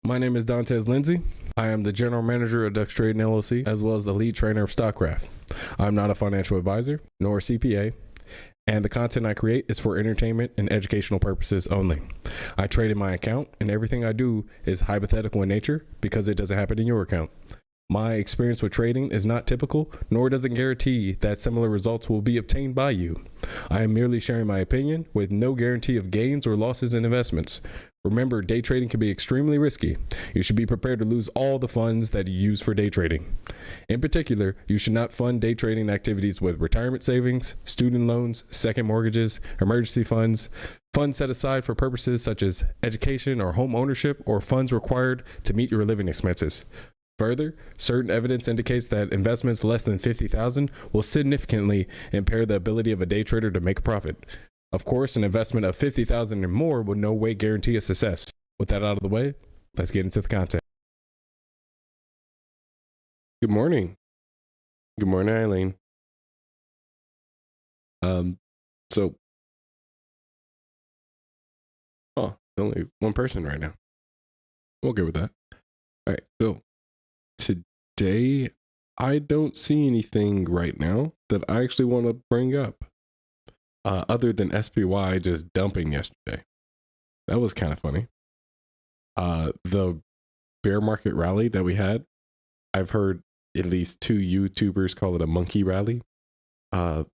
My name is Dontez Lindsay. I am the general manager of Ducks Trading LLC, as well as the lead trainer of StockCraft. I'm not a financial advisor, nor a CPA, and the content I create is for entertainment and educational purposes only. I trade in my account, and everything I do is hypothetical in nature because it doesn't happen in your account. My experience with trading is not typical, nor does it guarantee that similar results will be obtained by you. I am merely sharing my opinion with no guarantee of gains or losses in investments. Remember, day trading can be extremely risky. You should be prepared to lose all the funds that you use for day trading. In particular, you should not fund day trading activities with retirement savings, student loans, second mortgages, emergency funds, funds set aside for purposes such as education or home ownership, or funds required to meet your living expenses. Further, certain evidence indicates that investments less than $50,000 will significantly impair the ability of a day trader to make a profit. Of course, an investment of $50,000 or more will no way guarantee a success. With that out of the way, let's get into the content. Good morning. Good morning, Eileen. Only one person right now. We'll go with that. All right, so today I don't see anything right now that I actually want to bring up. Other than SPY just dumping yesterday. That was kind of funny. The bear market rally that we had, I've heard at least 2 YouTubers call it a monkey rally. That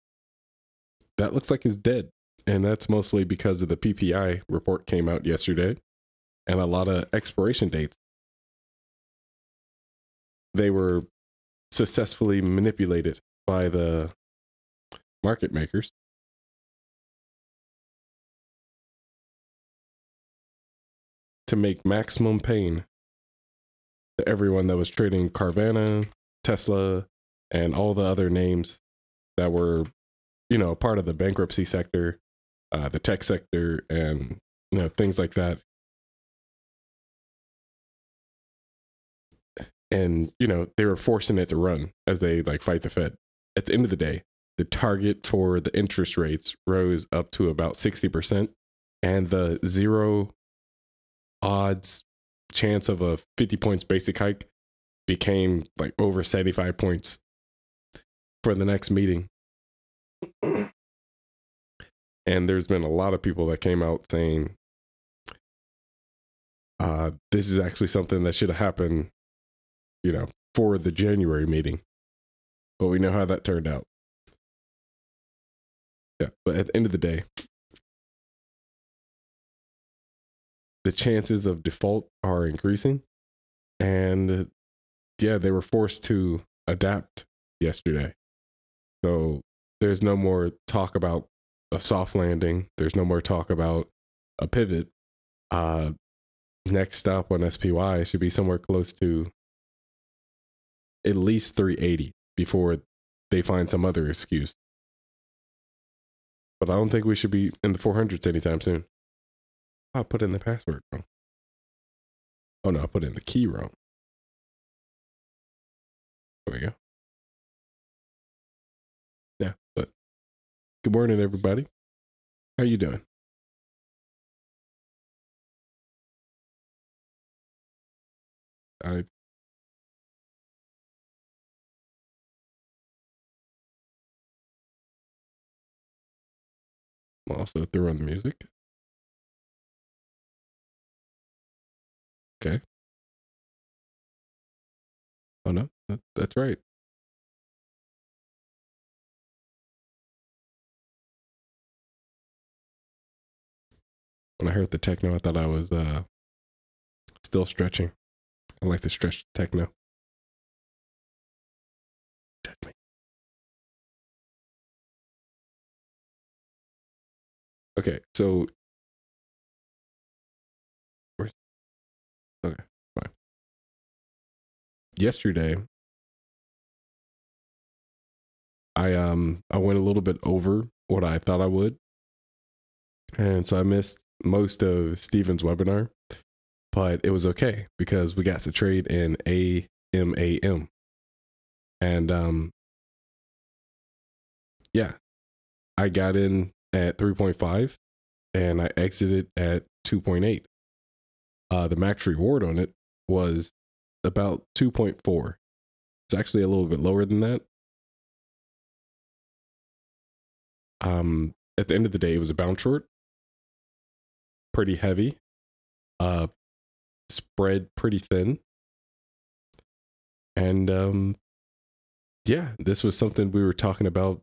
looks like it's dead. And that's mostly because of the PPI report came out yesterday and a lot of expiration dates. They were successfully manipulated by the market makers. To make maximum pain to everyone that was trading Carvana, Tesla, and all the other names that were, part of the bankruptcy sector, the tech sector, and, things like that. And, they were forcing it to run as they fight the Fed. At the end of the day, the target for the interest rates rose up to about 60%, and the zero odds chance of a 50 points basic hike became over 75 points for the next meeting. And there's been a lot of people that came out saying this is actually something that should have happened, for the January meeting. But we know how that turned out. Yeah, but at the end of the day, the chances of default are increasing. And yeah, they were forced to adapt yesterday. So there's no more talk about a soft landing. There's no more talk about a pivot. Next stop on SPY should be somewhere close to at least 380 before they find some other excuse. But I don't think we should be in the 400s anytime soon. I put in the password wrong. Oh no, I put in the key wrong. There we go. Yeah, but good morning, everybody. How you doing? I'm also throw on the music. Okay. Oh no, that's right. When I heard the techno, I thought I was still stretching. I like to stretch techno. Okay, so okay, fine. Yesterday, I went a little bit over what I thought I would, and so I missed most of Steven's webinar, but it was okay because we got to trade in AMAM, and yeah, I got in at 3.5 and I exited at 2.8. The max reward on it was about 2.4. It's actually a little bit lower than that. At the end of the day, it was a bounce short, pretty heavy, spread pretty thin. And yeah, this was something we were talking about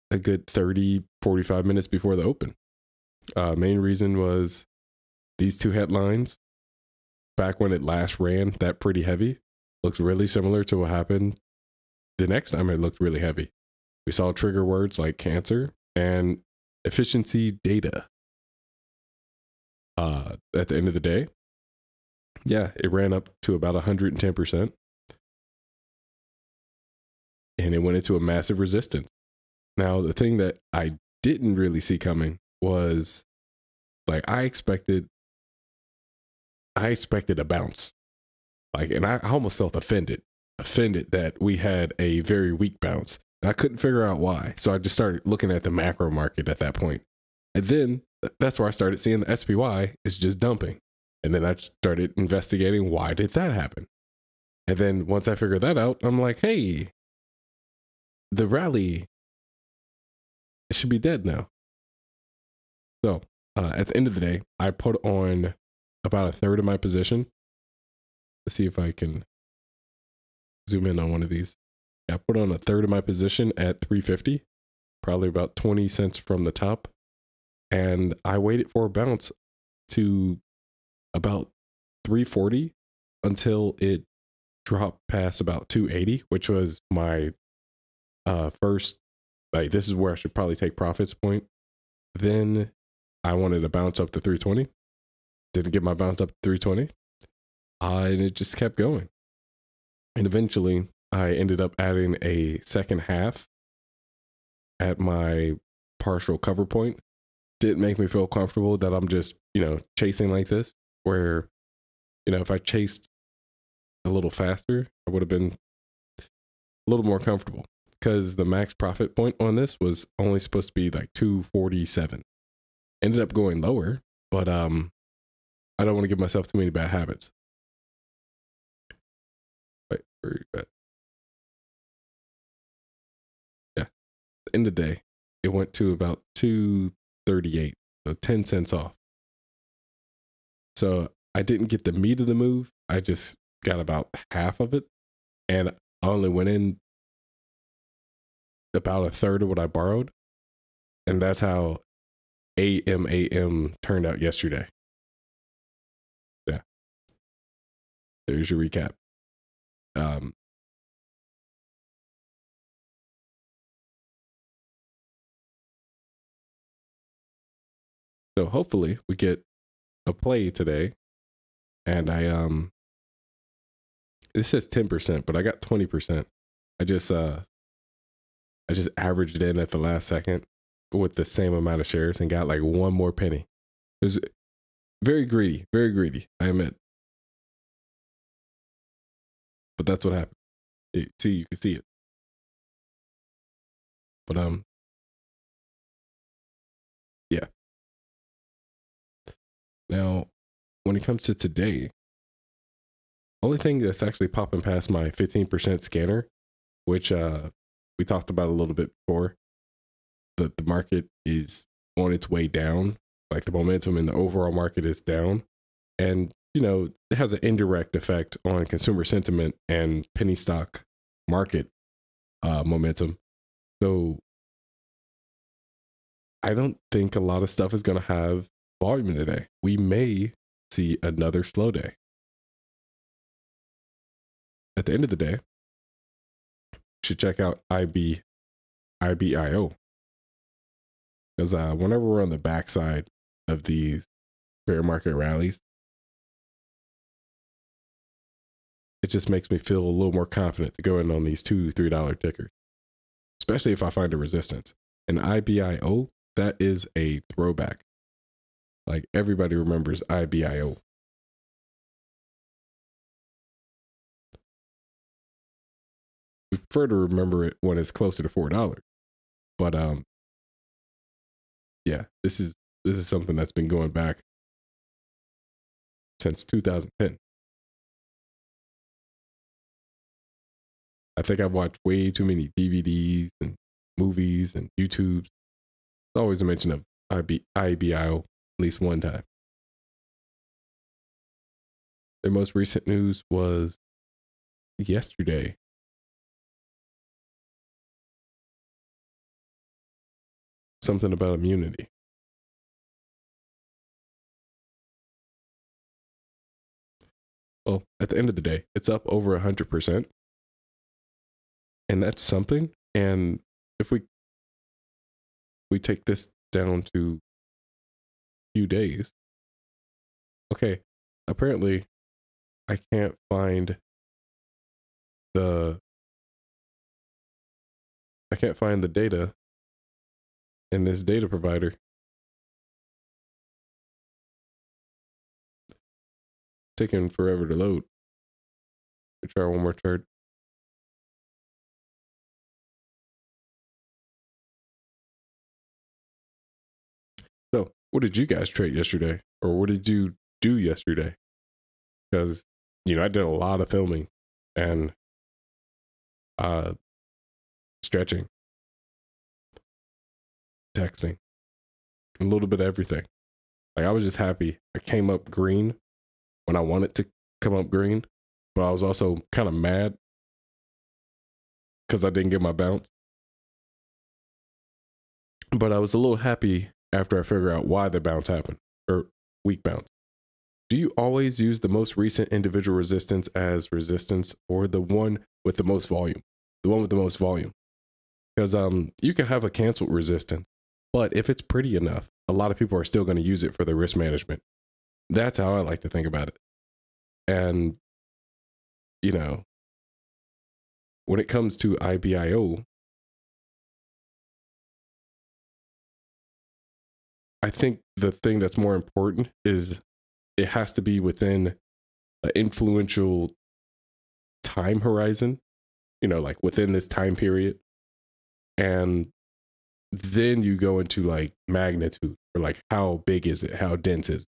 a good 30, 45 minutes before the open. Main reason was these two headlines back when it last ran that pretty heavy looked really similar to what happened the next time it looked really heavy. We saw trigger words like cancer and efficiency data. At the end of the day, yeah, it ran up to about 110%. And it went into a massive resistance. Now, the thing that I didn't really see coming was, like, I expected a bounce. Like, and I almost felt offended that we had a very weak bounce. And I couldn't figure out why. So I just started looking at the macro market at that point. And then that's where I started seeing the SPY is just dumping. And then I started investigating, why did that happen? And then once I figured that out, I'm like, hey, the rally, it should be dead now. So at the end of the day, I put on about a third of my position. Let's see if I can zoom in on one of these. Yeah, I put on a third of my position at 350, probably about 20 cents from the top. And I waited for a bounce to about 340 until it dropped past about 280, which was my first, like, this is where I should probably take profits point. Then I wanted to bounce up to 320. Didn't get my bounce up to 320. And it just kept going. And eventually I ended up adding a second half at my partial cover point. Didn't make me feel comfortable that I'm just, chasing like this, where, if I chased a little faster, I would have been a little more comfortable, because the max profit point on this was only supposed to be like 247. Ended up going lower, but I don't want to give myself too many bad habits. Wait, where are you at? Yeah. At the end of the day, it went to about 238, so 10 cents off. So I didn't get the meat of the move. I just got about half of it. And I only went in about a third of what I borrowed. And that's how AM turned out yesterday. Yeah. There's your recap. So hopefully we get a play today. And it says 10%, but I got 20%. I just averaged it in at the last second with the same amount of shares and got like one more penny. It was very greedy, I admit. But that's what happened. You can see it. But yeah. Now, when it comes to today, only thing that's actually popping past my 15% scanner, which we talked about a little bit before, the market is on its way down. Like, the momentum in the overall market is down. And, it has an indirect effect on consumer sentiment and penny stock market momentum. So I don't think a lot of stuff is going to have volume today. We may see another slow day. At the end of the day, you should check out IBIO. Because whenever we're on the backside of these bear market rallies, it just makes me feel a little more confident to go in on these $2, $3 tickers, especially if I find a resistance. And IBIO, that is a throwback. Like, everybody remembers IBIO. We prefer to remember it when it's closer to $4. But yeah, this is something that's been going back since 2010. I think I've watched way too many DVDs and movies and YouTubes. There's always a mention of IBIO at least one time. The most recent news was yesterday. Something about immunity. Well, at the end of the day, it's up over 100%. And that's something. And if we take this down to a few days, okay, apparently I can't find the data in this data provider. Taking forever to load. Let's try one more chart. So, what did you guys trade yesterday? Or what did you do yesterday? Because, I did a lot of filming and stretching, texting, a little bit of everything. Like, I was just happy. I came up green when I wanted to come up green, but I was also kind of mad because I didn't get my bounce. But I was a little happy after I figured out why the bounce happened, or weak bounce. Do you always use the most recent individual resistance as resistance, or the one with the most volume? The one with the most volume. Because you can have a canceled resistance, but if it's pretty enough, a lot of people are still going to use it for their risk management. That's how I like to think about it. And, when it comes to IBIO, I think the thing that's more important is it has to be within an influential time horizon, like within this time period. And then you go into like magnitude, or like how big is it? How dense is it?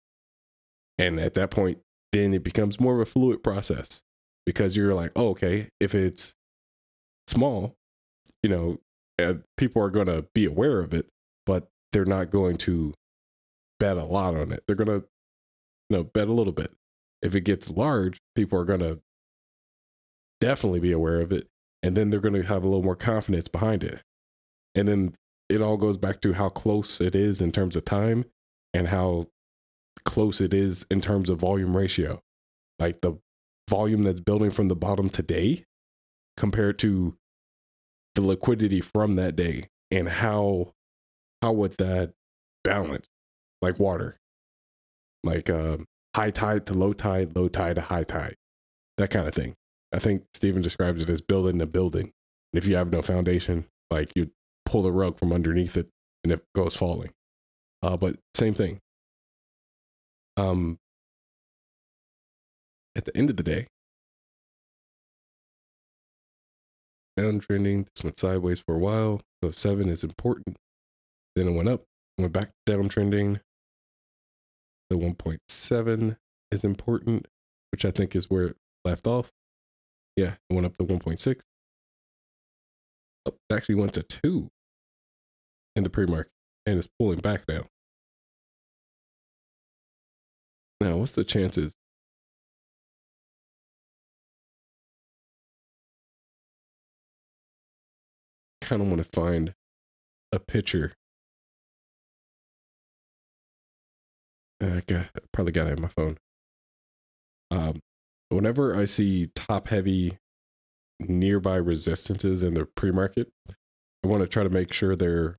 And at that point, then it becomes more of a fluid process, because you're like, oh, okay, if it's small, people are going to be aware of it, but they're not going to bet a lot on it. They're going to, bet a little bit. If it gets large, people are going to definitely be aware of it. And then they're going to have a little more confidence behind it. And then it all goes back to how close it is in terms of time, and how close it is in terms of volume ratio. Like the volume that's building from the bottom today compared to the liquidity from that day, and how would that balance, like water, like high tide to low tide to high tide, that kind of thing. I think Stephen describes it as building a building. And if you have no foundation, like you pull the rug from underneath it and it goes falling. But same thing. At the end of the day, downtrending, this went sideways for a while. So 7 is important. Then it went up, went back downtrending. The 1.7 is important, which I think is where it left off. Yeah, it went up to 1.6. Oh, it actually went to 2 in the pre-market, and it's pulling back now. Now, what's the chances? Kind of want to find a picture. Probably got it on my phone. Whenever I see top heavy nearby resistances in the pre-market, I want to try to make sure they're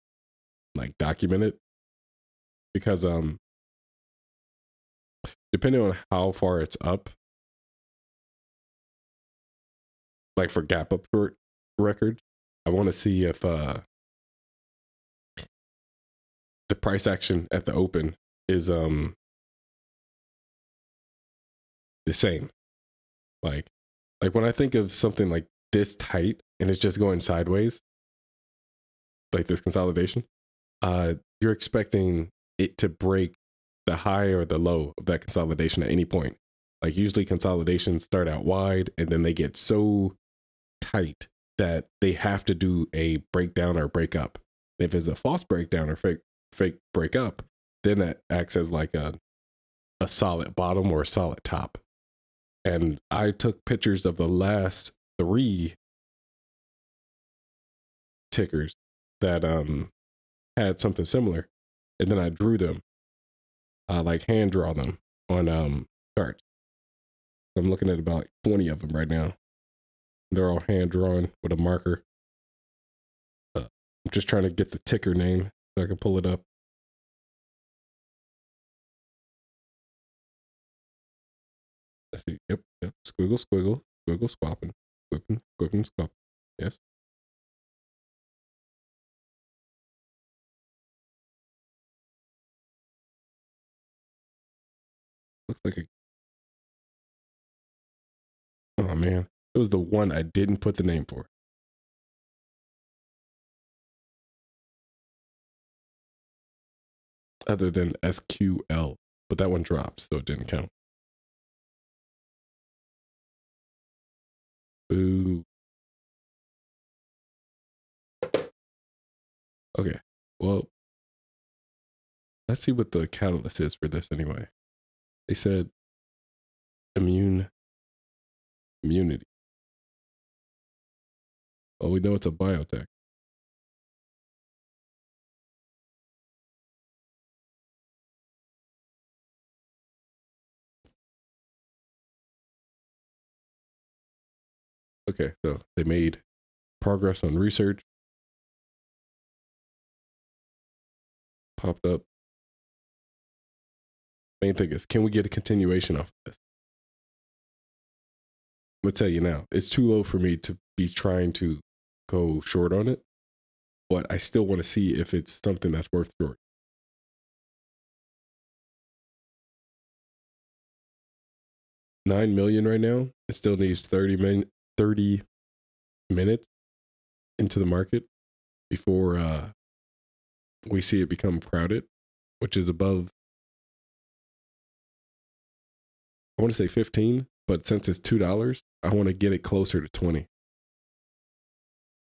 like documented, because depending on how far it's up, like for gap up records, I want to see if the price action at the open is the same. Like when I think of something like this tight and it's just going sideways, like this consolidation, you're expecting it to break the high or the low of that consolidation at any point. Like usually consolidations start out wide and then they get so tight that they have to do a breakdown or break up. And if it's a false breakdown or fake break up, then that acts as like a solid bottom or a solid top. And I took pictures of the last 3 tickers that had something similar, and then I drew them, like hand draw them on charts. I'm looking at about 20 of them right now. They're all hand drawn with a marker. I'm just trying to get the ticker name so I can pull it up. Let's see. Yep. Squiggle, squiggle, squiggle, squapping, squipping, squipping, squapping. Yes. Looks like a. Oh man, it was the one I didn't put the name for. Other than SQL, but that one dropped, so it didn't count. Boo. Okay, well, let's see what the catalyst is for this anyway. They said immunity. Well, we know it's a biotech. Okay, so they made progress on research. Popped up. Main thing is, can we get a continuation off of this? I'm gonna tell you now, it's too low for me to be trying to go short on it, but I still want to see if it's something that's worth short. $9 million right now. It still needs 30 minutes into the market before we see it become crowded, which is above, I want to say 15, but since it's $2, I want to get it closer to 20.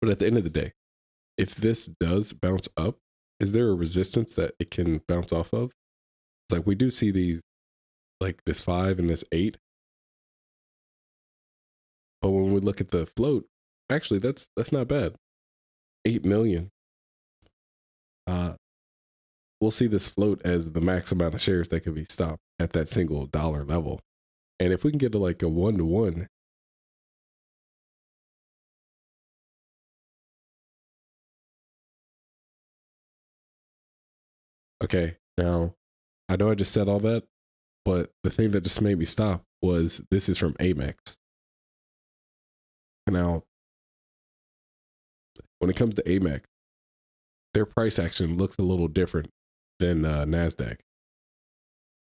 But at the end of the day, if this does bounce up, is there a resistance that it can bounce off of? It's like we do see these, like this 5 and this 8. But when we look at the float, actually that's not bad. 8 million. We'll see this float as the max amount of shares that can be stopped at that single dollar level. And if we can get to like a 1-to-1, okay, now I know I just said all that, but the thing that just made me stop was this is from Amex. Now, when it comes to Amex, their price action looks a little different than NASDAQ.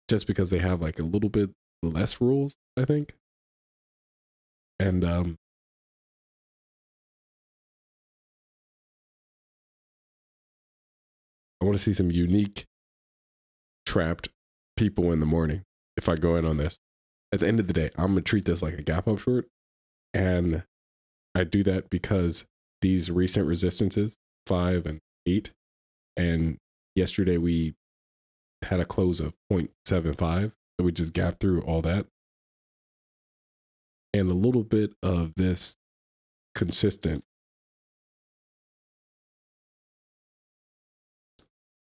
Just because they have like a little bit less rules, I think. And I want to see some unique trapped people in the morning if I go in on this. At the end of the day, I'm going to treat this like a gap up short. And I do that because these recent resistances, 5 and 8, and yesterday we had a close of 0.75. So we just gapped through all that. And a little bit of this consistent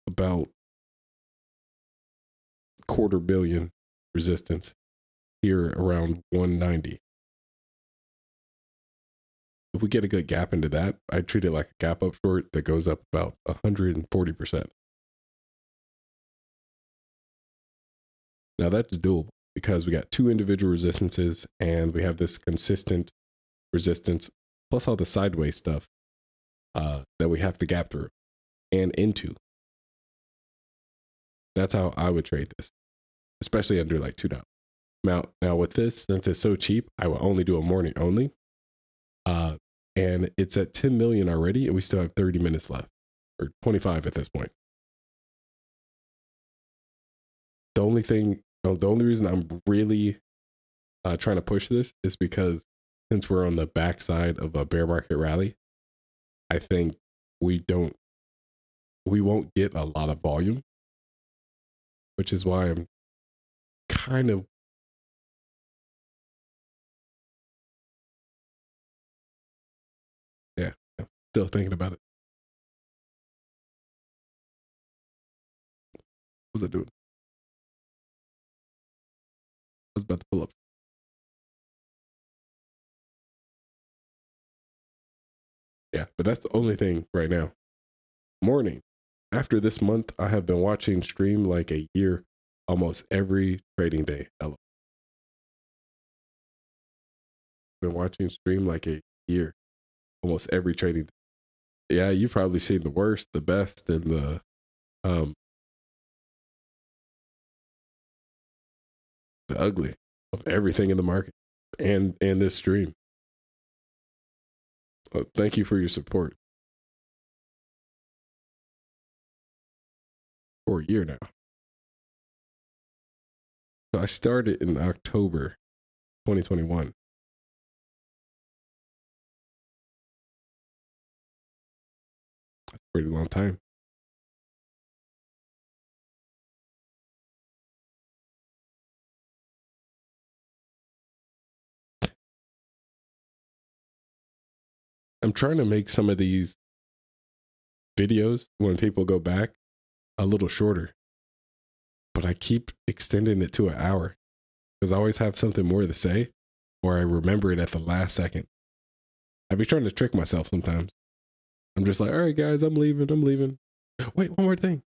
about $250 million resistance here around 190. If we get a good gap into that, I treat it like a gap up short that goes up about 140%. Now that's doable because we got 2 individual resistances and we have this consistent resistance plus all the sideways stuff that we have to gap through and into. That's how I would trade this, especially under like $2. Now with this, since it's so cheap, I will only do a morning only. And it's at 10 million already, and we still have 30 minutes left, or 25 at this point. The only reason I'm really trying to push this is because since we're on the backside of a bear market rally, I think we won't get a lot of volume, which is why I'm kind of yeah, still thinking about it. What was I doing? I was about to pull up. Yeah, but that's the only thing right now. Morning. After this month, I have been watching stream like a year, almost every trading day. I've been watching stream like a year, almost every trading day. Yeah, you've probably seen the worst, the best, and um the ugly of everything in the market and this stream. Thank you for your support for a year now. So I started in October 2021. That's a pretty long time. I'm trying to make some of these videos when people go back a little shorter, but I keep extending it to an hour because I always have something more to say or I remember it at the last second. I be trying to trick myself sometimes. I'm just like, all right, guys, I'm leaving. Wait, one more thing.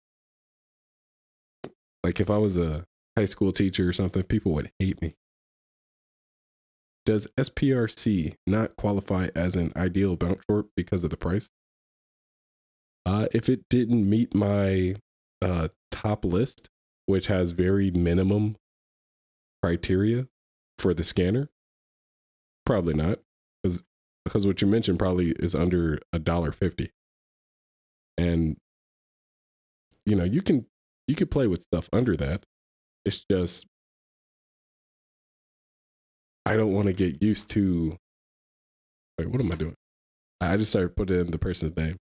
Like if I was a high school teacher or something, people would hate me. Does SPRC not qualify as an ideal bounce short because of the price? If it didn't meet my top list, which has very minimum criteria for the scanner, probably not, because what you mentioned probably is under $1.50, and you can play with stuff under that. It's just I don't want to get used to. Wait, what am I doing? I just started putting in the person's name.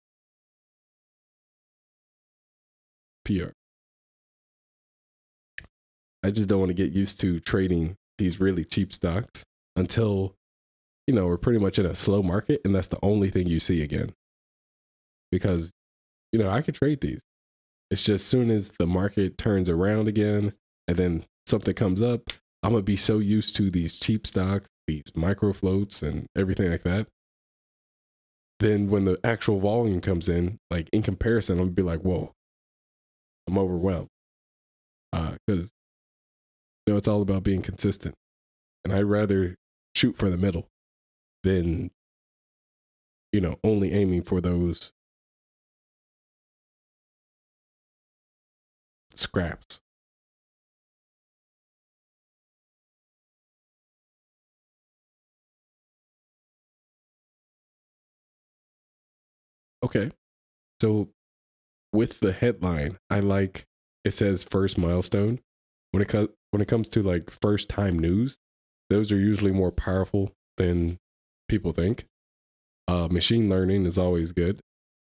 PR. I just don't want to get used to trading these really cheap stocks until we're pretty much in a slow market, and that's the only thing you see again. Because I could trade these. It's just soon as the market turns around again, and then something comes up, I'm gonna be so used to these cheap stocks, these micro floats, and everything like that. Then when the actual volume comes in, like in comparison, I'm gonna be like, whoa, I'm overwhelmed. Because it's all about being consistent, and I'd rather shoot for the middle than only aiming for those scraps. Okay, so with the headline, I like it says first milestone. When it comes to like first time news, those are usually more powerful than people think. Machine learning is always good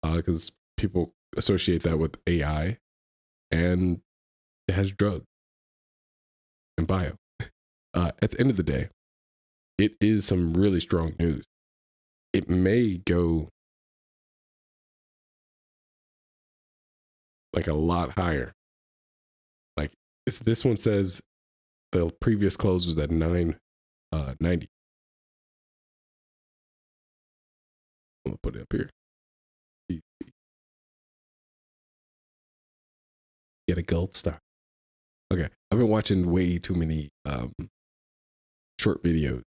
because people associate that with AI, and it has drugs and bio. At the end of the day, it is some really strong news. It may go like a lot higher. Like this one says the previous close was at 990. I'll put it up here. Get a gold star. Okay, I've been watching way too many short videos,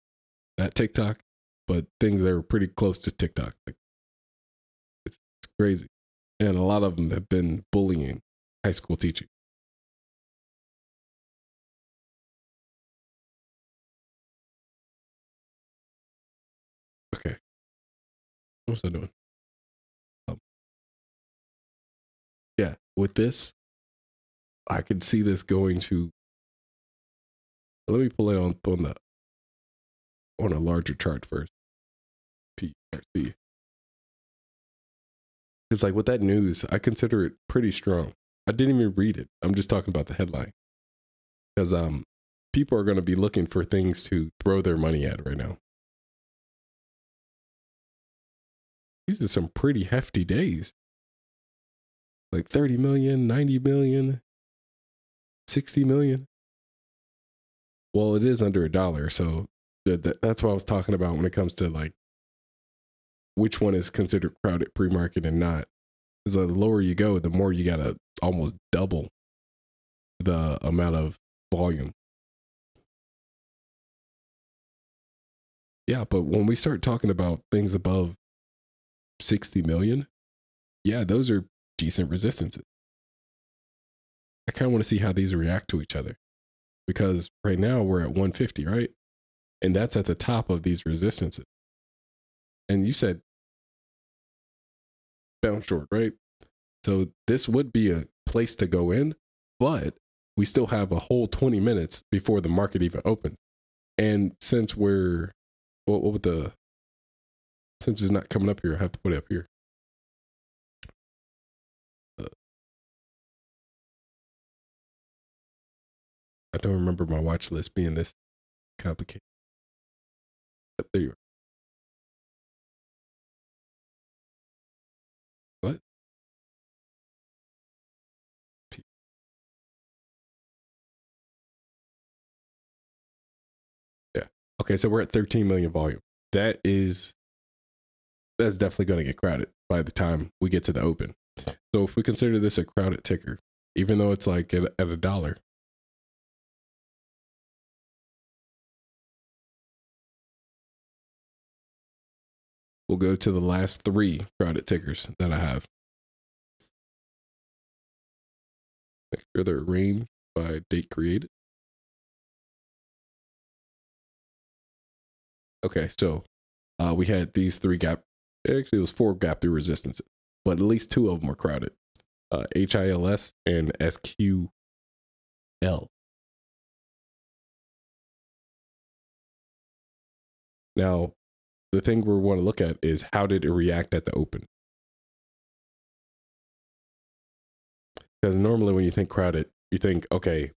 not TikTok, but things that are pretty close to TikTok. Like it's crazy, and a lot of them have been bullying high school teaching. Okay, what's I doing? Yeah, with this, I could see this going to. Let me pull it on the on a larger chart first. PRC. It's like with that news, I consider it pretty strong. I didn't even read it. I'm just talking about the headline. Because people are going to be looking for things to throw their money at right now. These are some pretty hefty days. Like 30 million, 90 million, 60 million. Well, it is under $1. So that's what I was talking about when it comes to like which one is considered crowded pre-market and not. Because the lower you go, the more you got to almost double the amount of volume. Yeah, but when we start talking about things above 60 million, yeah, those are decent resistances. I kind of want to see how these react to each other, because right now we're at 150, right? And that's at the top of these resistances. And you said bounce short, right? So this would be a place to go in, but we still have a whole 20 minutes before the market even opens. And since we're, since it's not coming up here, I have to put it up here. I don't remember my watch list being this complicated. But there you are. What? Yeah. Okay, so we're at 13 million volume. That's definitely going to get crowded by the time we get to the open. So if we consider this a crowded ticker, even though it's like at $1, we'll go to the last 3 crowded tickers that I have. Make sure they're arranged by date created. Okay, so we had these 3 gap. Actually, it was 4 gap through resistances, but at least 2 of them were crowded. HILS and SQL. Now, the thing we want to look at is how did it react at the open? Because normally when you think crowded, you think, okay,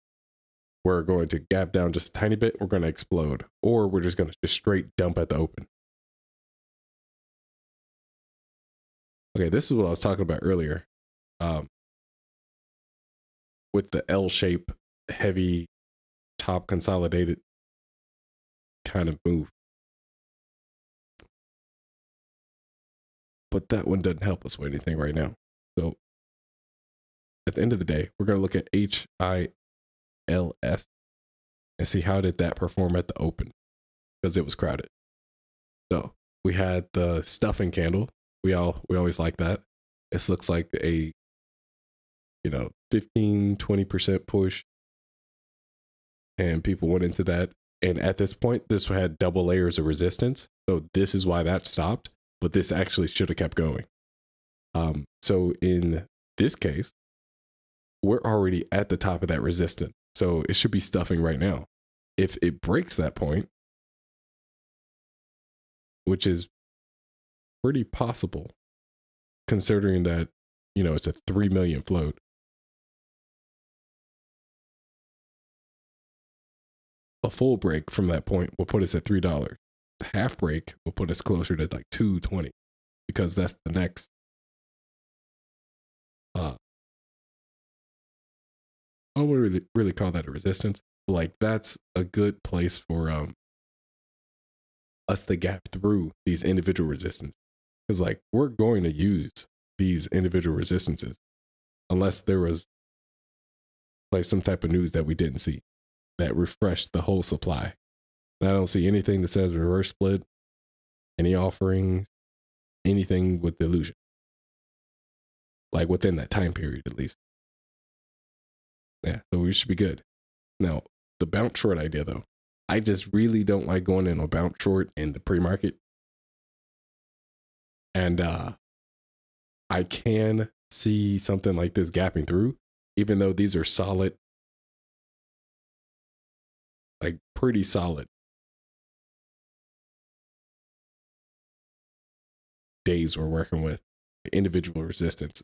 we're going to gap down just a tiny bit, we're going to explode, or we're just going to just straight dump at the open. Okay, this is what I was talking about earlier. With the L shape, heavy, top consolidated kind of move. But that one doesn't help us with anything right now. So at the end of the day, we're going to look at HILS and see how did that perform at the open, because it was crowded. So we had the stuffing candle. We always like that. This looks like a 15-20% push, and people went into that. And at this point, this had double layers of resistance. So this is why that stopped, but this actually should have kept going. So in this case, we're already at the top of that resistance. So it should be stuffing right now. If it breaks that point, which is pretty possible, considering that, it's a 3 million float. A full break from that point will put us at $3. The half break will put us closer to like $2.20, because that's the next. I don't really call that a resistance. But like that's a good place for us to gap through these individual resistances, because like we're going to use these individual resistances unless there was like some type of news that we didn't see that refreshed the whole supply. And I don't see anything that says reverse split, any offerings, anything with the illusion, like within that time period at least. Yeah, so we should be good. Now, the bounce short idea though, I just really don't like going in a bounce short in the pre-market. And I can see something like this gapping through, even though these are solid, like pretty solid days we're working with, individual resistance.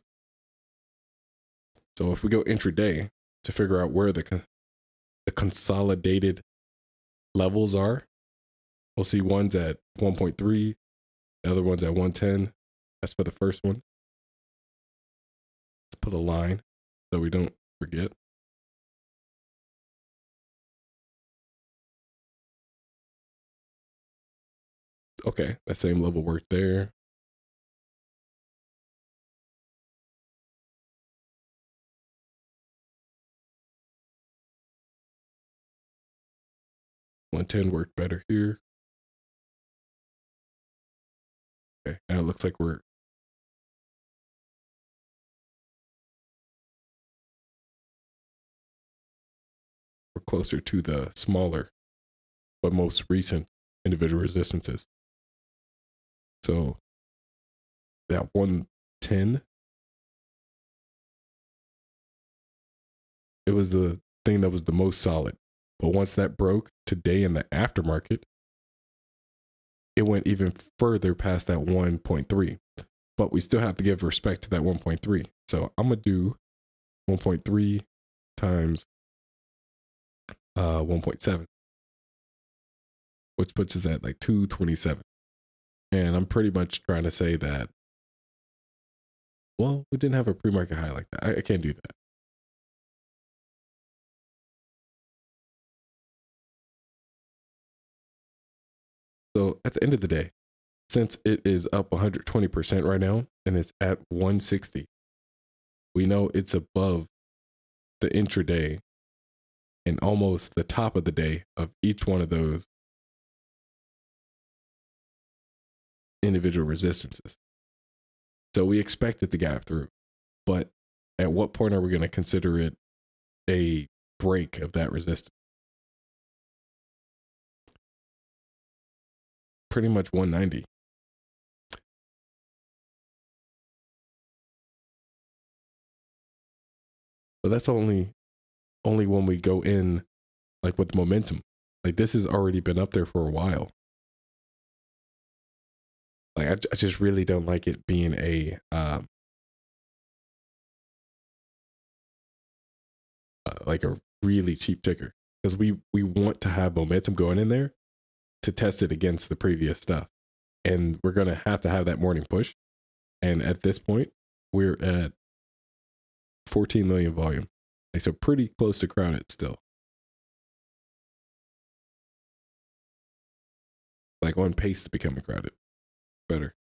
So if we go intraday to figure out where the consolidated levels are, we'll see one's at 1.3, the other one's at 110. That's for the first one. Let's put a line so we don't forget. Okay, that same level worked there. $110 worked better here. Okay, now it looks like we're closer to the smaller but most recent individual resistances. So that 110, it was the thing that was the most solid. But once that broke today in the aftermarket, it went even further past that 1.3. But we still have to give respect to that 1.3. So I'm going to do 1.3 times 1.7, which puts us at like 227. And I'm pretty much trying to say that, well, we didn't have a pre-market high like that. I can't do that. So at the end of the day, since it is up 120% right now and it's at 160, we know it's above the intraday and almost the top of the day of each one of those individual resistances. So we expect it to gap through. But at what point are we going to consider it a break of that resistance? Pretty much 190. But that's only when we go in like with momentum. Like this has already been up there for a while. Like I just really don't like it being a like a really cheap ticker, because we want to have momentum going in there to test it against the previous stuff, and we're gonna have that morning push. And at this point, we're at 14 million volume, like, so pretty close to crowded still. Like on pace to becoming crowded. Better.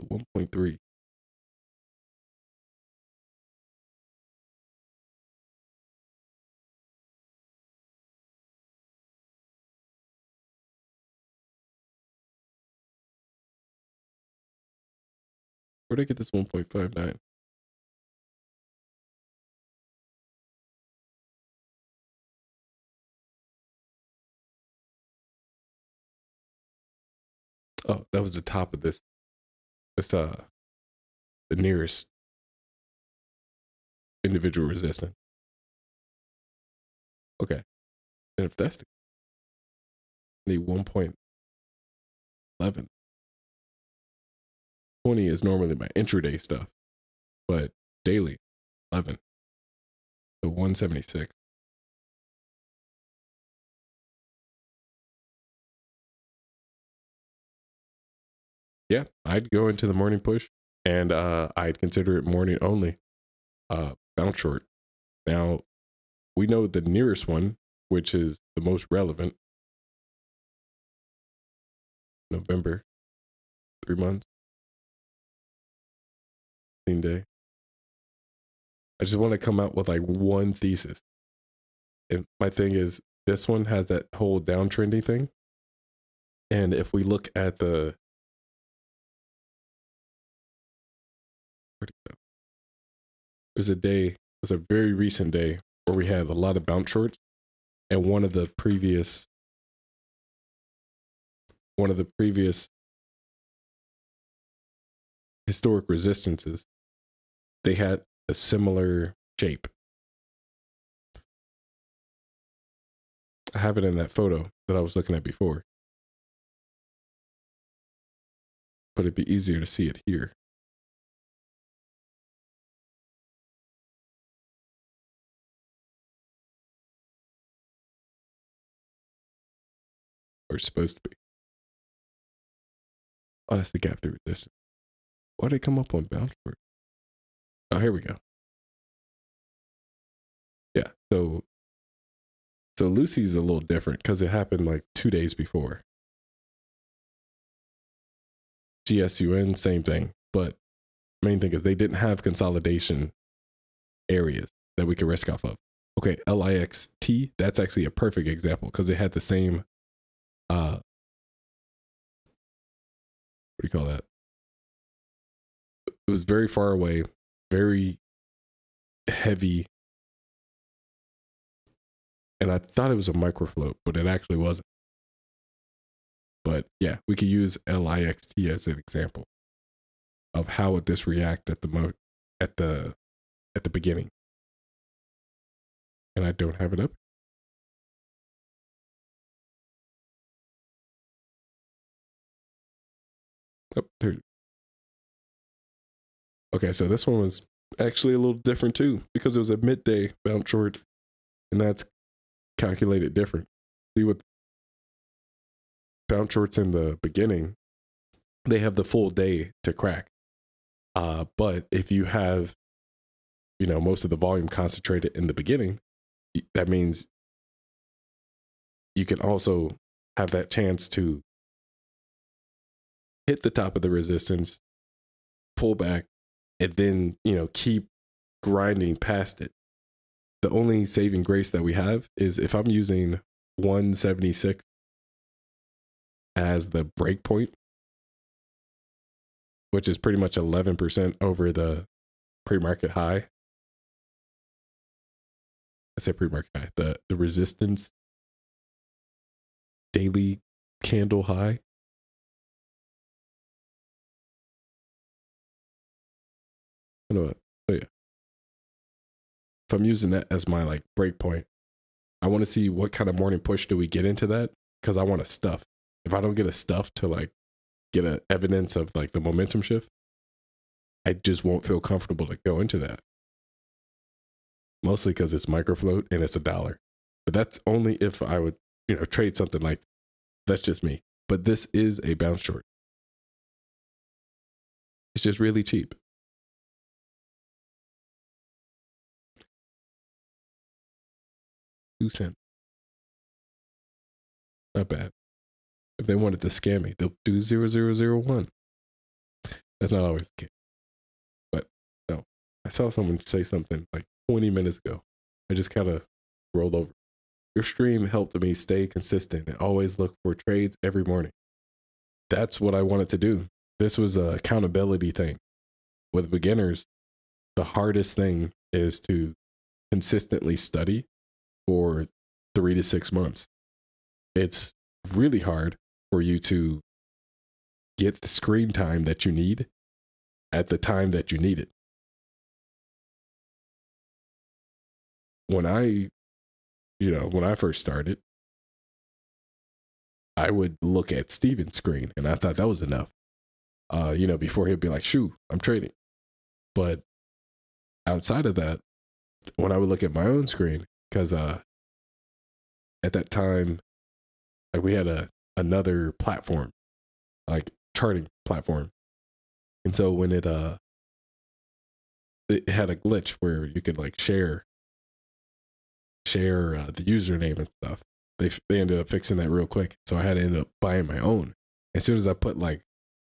So 1.3. Where'd I get this 1.59? Oh, that was the top of this. The nearest individual resistance. Okay. And if that's the 1.11, 20 is normally my intraday stuff, but daily 11. So 176. Yeah, I'd go into the morning push, and I'd consider it morning only. Bounce short. Now, we know the nearest one, which is the most relevant, November, 3 months, 15 day. I just want to come out with like one thesis. And my thing is, this one has that whole downtrending thing. And if we look at the, where'd it go? There's a very recent day where we had a lot of bounce shorts, and one of the previous historic resistances, they had a similar shape. I have it in that photo that I was looking at before, but it'd be easier to see it here. Or it's supposed to be. Oh, that's the gap through resistance. Why did it come up on bounce for? Oh, here we go. Yeah, so Lucy's a little different because it happened like 2 days before. GSUN, same thing, but main thing is they didn't have consolidation areas that we could risk off of. Okay, LIXT, that's actually a perfect example because it had the same, what do you call that? It was very far away, very heavy. And I thought it was a micro float, but it actually wasn't. But yeah, we could use LIXT as an example of how would this react at the beginning. And I don't have it up. Oh, there. Okay, so this one was actually a little different too because it was a midday bounce short, and that's calculated different. See, with bounce shorts in the beginning, they have the full day to crack. But if you have, most of the volume concentrated in the beginning, that means you can also have that chance to hit the top of the resistance, pull back, and then, keep grinding past it. The only saving grace that we have is if I'm using 176 as the break point, which is pretty much 11% over the pre-market high. I say pre-market high, the resistance daily candle high. You know what? Oh yeah. If I'm using that as my like break point, I want to see what kind of morning push do we get into that, because I want a stuff. If I don't get a stuff to like get a evidence of like the momentum shift, I just won't feel comfortable to go into that. Mostly because it's microfloat and it's $1. But that's only if I would, trade something like that. That's just me. But this is a bounce short. It's just really cheap. $0.02. Not bad. If they wanted to scam me, they'll do 0001. That's not always the case. But no, I saw someone say something like 20 minutes ago. I just kind of rolled over. Your stream helped me stay consistent and always look for trades every morning. That's what I wanted to do. This was an accountability thing. With beginners, the hardest thing is to consistently study for 3 to 6 months. It's really hard for you to get the screen time that you need at the time that you need it. When I first started, I would look at Steven's screen and I thought that was enough. Before he'd be like, "Shoo, I'm trading." But outside of that, when I would look at my own screen, because at that time, like we had another platform, like charting platform, and so when it had a glitch where you could like share the username and stuff. They ended up fixing that real quick, so I had to end up buying my own. As soon as I put like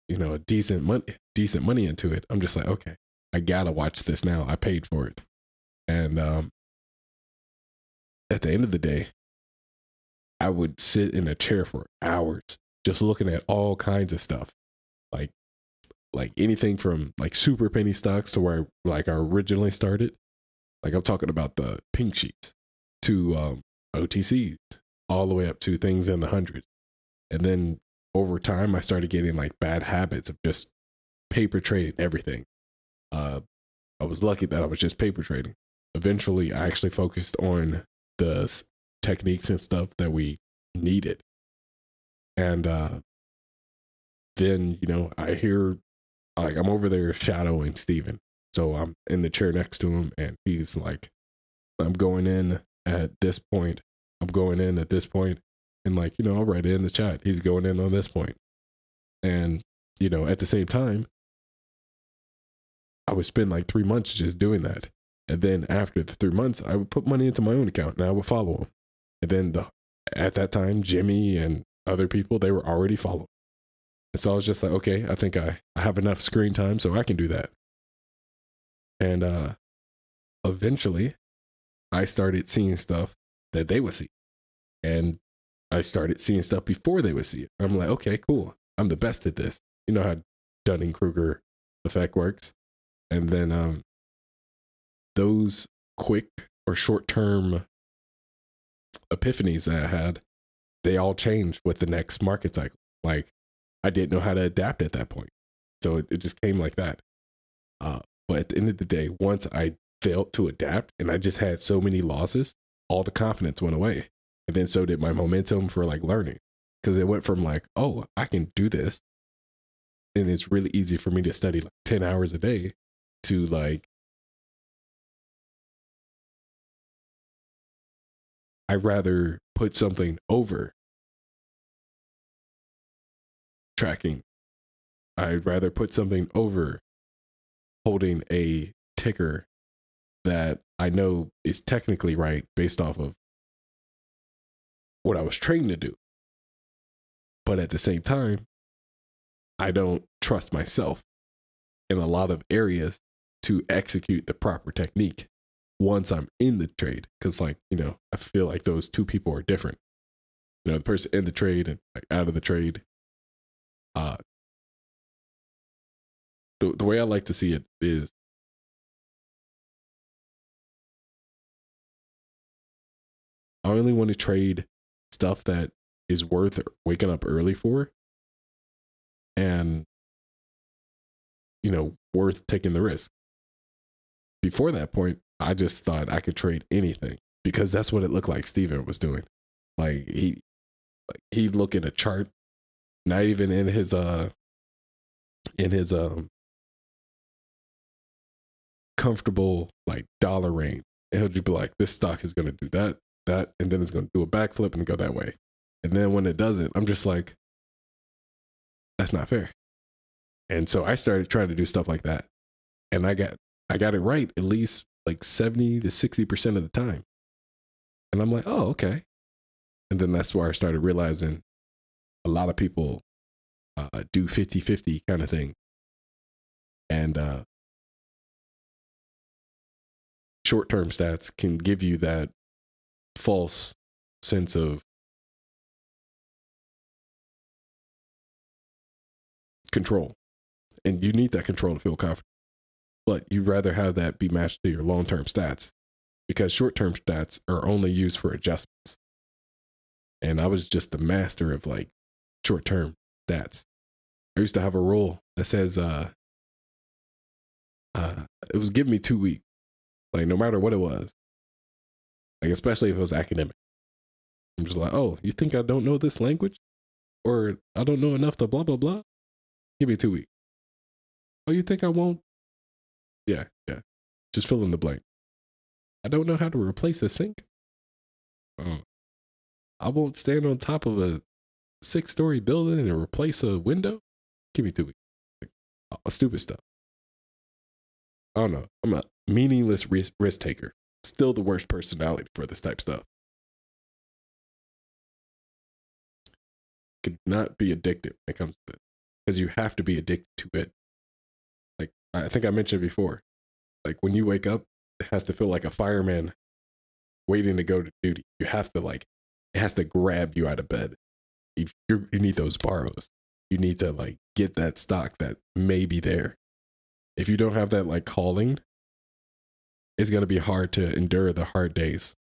a decent money into it, I'm just like, okay, I gotta watch this now. I paid for it, and at the end of the day, I would sit in a chair for hours just looking at all kinds of stuff, like anything from like super penny stocks to where I originally started. Like I'm talking about the pink sheets to OTCs, all the way up to things in the hundreds. And then over time, I started getting like bad habits of just paper trading everything. I was lucky that I was just paper trading. Eventually, I actually focused on the techniques and stuff that we needed. And then, I hear, like, I'm over there shadowing Steven. So I'm in the chair next to him, and he's like, I'm going in at this point. I'm going in at this point. And like, I'll write it in the chat. He's going in on this point. And, at the same time, I would spend like 3 months just doing that. And then after the 3 months, I would put money into my own account and I would follow him. And then at that time, Jimmy and other people, they were already following. And so I was just like, okay, I think I have enough screen time so I can do that. And eventually, I started seeing stuff that they would see. And I started seeing stuff before they would see it. I'm like, okay, cool. I'm the best at this. You know how Dunning-Kruger effect works. And then those quick or short-term epiphanies that I had, they all changed with the next market cycle. Like, I didn't know how to adapt at that point. So it just came like that. But at the end of the day, once I failed to adapt and I just had so many losses, all the confidence went away. And then so did my momentum for like learning. Because it went from like, oh, I can do this. And it's really easy for me to study like 10 hours a day to like, I'd rather put something over tracking. I'd rather put something over holding a ticker that I know is technically right based off of what I was trained to do. But at the same time, I don't trust myself in a lot of areas to execute the proper technique once I'm in the trade. Because like, I feel like those two people are different. The person in the trade and like out of the trade. The way I like to see it is I only want to trade stuff that is worth waking up early for and, worth taking the risk. Before that point, I just thought I could trade anything because that's what it looked like Steven was doing. Like he'd look at a chart, not even in his comfortable like dollar range. And he'll just be like, this stock is going to do that, and then it's going to do a backflip and go that way. And then when it doesn't, I'm just like, that's not fair. And so I started trying to do stuff like that. And I got it right at least like 70 to 60% of the time. And I'm like, oh, okay. And then that's where I started realizing a lot of people do 50-50 kind of thing. And short-term stats can give you that false sense of control. And you need that control to feel confident. But you'd rather have that be matched to your long-term stats because short-term stats are only used for adjustments. And I was just the master of like short-term stats. I used to have a rule that says it was give me 2 weeks, like no matter what it was, like especially if it was academic. I'm just like, oh, you think I don't know this language, or I don't know enough to blah blah blah? Give me 2 weeks. Oh, you think I won't? Yeah. Just fill in the blank. I don't know how to replace a sink. I won't stand on top of a 6-story building and replace a window. Give me 2 weeks. Like, stupid stuff. I don't know. I'm a meaningless risk taker. Still the worst personality for this type of stuff. Could not be addicted when it comes to this because you have to be addicted to it. Like I think I mentioned before, like when you wake up, it has to feel like a fireman waiting to go to duty. You have to like, it has to grab you out of bed. You need those borrows. You need to like get that stock that may be there. If you don't have that like calling, it's going to be hard to endure the hard days.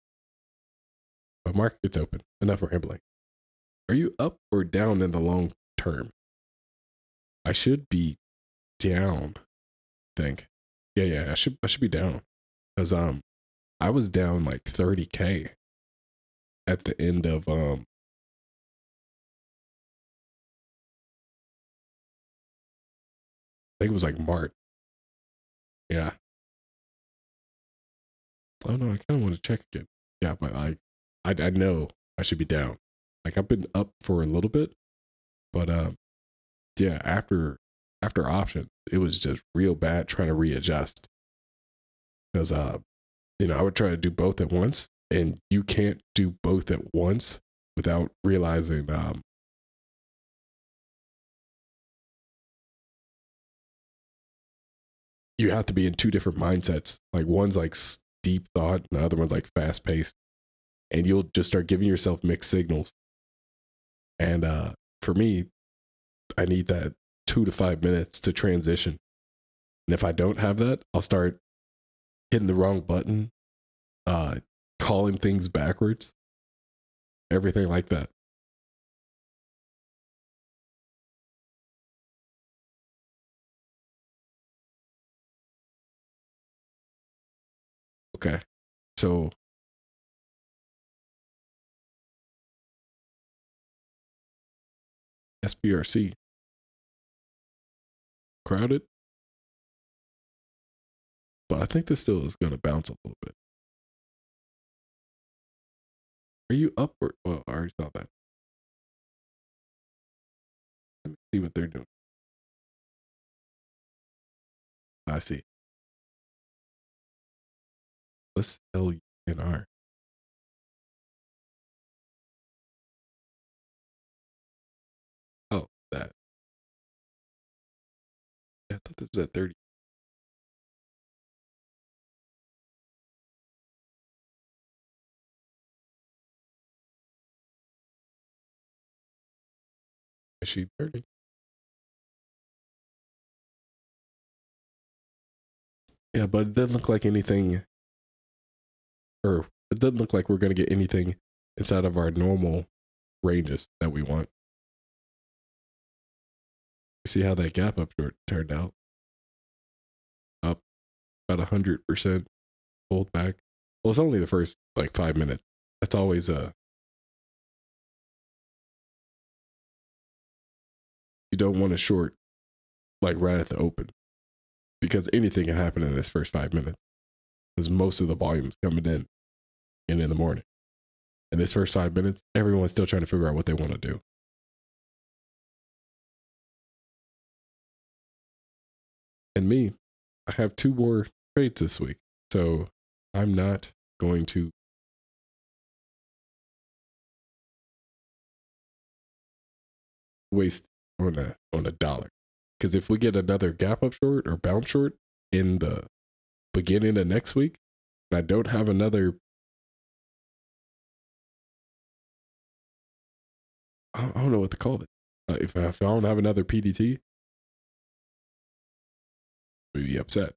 But market's open. Enough rambling. Are you up or down in the long term? I should be down, I think. Yeah, I should be down. Because I was down like 30K at the end of I think it was like March. Yeah. Oh no, I kind of want to check again. Yeah, but I know I should be down. Like I've been up for a little bit, but yeah, after options, it was just real bad trying to readjust. Because I would try to do both at once, and you can't do both at once without realizing you have to be in two different mindsets. Like one's like deep thought, and the other one's like fast paced, and you'll just start giving yourself mixed signals. And for me, I need that 2 to 5 minutes to transition. And if I don't have that, I'll start hitting the wrong button, calling things backwards, everything like that. Okay. So SPRC, crowded, but I think this still is going to bounce a little bit. Are you up or, well, I already saw that. Let me see what they're doing. I see. Let's LUNR. Oh, that. Yeah, I thought this was at 30. Is she 30? Yeah, but it doesn't look like anything, or it doesn't look like we're going to get anything inside of our normal ranges that we want. See how that gap up short turned out? Up about 100% pulled back. Well, it's only the first like 5 minutes. That's always you don't want to short like right at the open, because anything can happen in this first 5 minutes, because most of the volume's coming in and in the morning. In this first 5 minutes, everyone's still trying to figure out what they want to do. And me, I have 2 more trades this week, so I'm not going to waste on a dollar, because if we get another gap up short or bounce short in the beginning of next week, and I don't have another, I don't know what to call it. If I don't have another PDT, I'd be upset.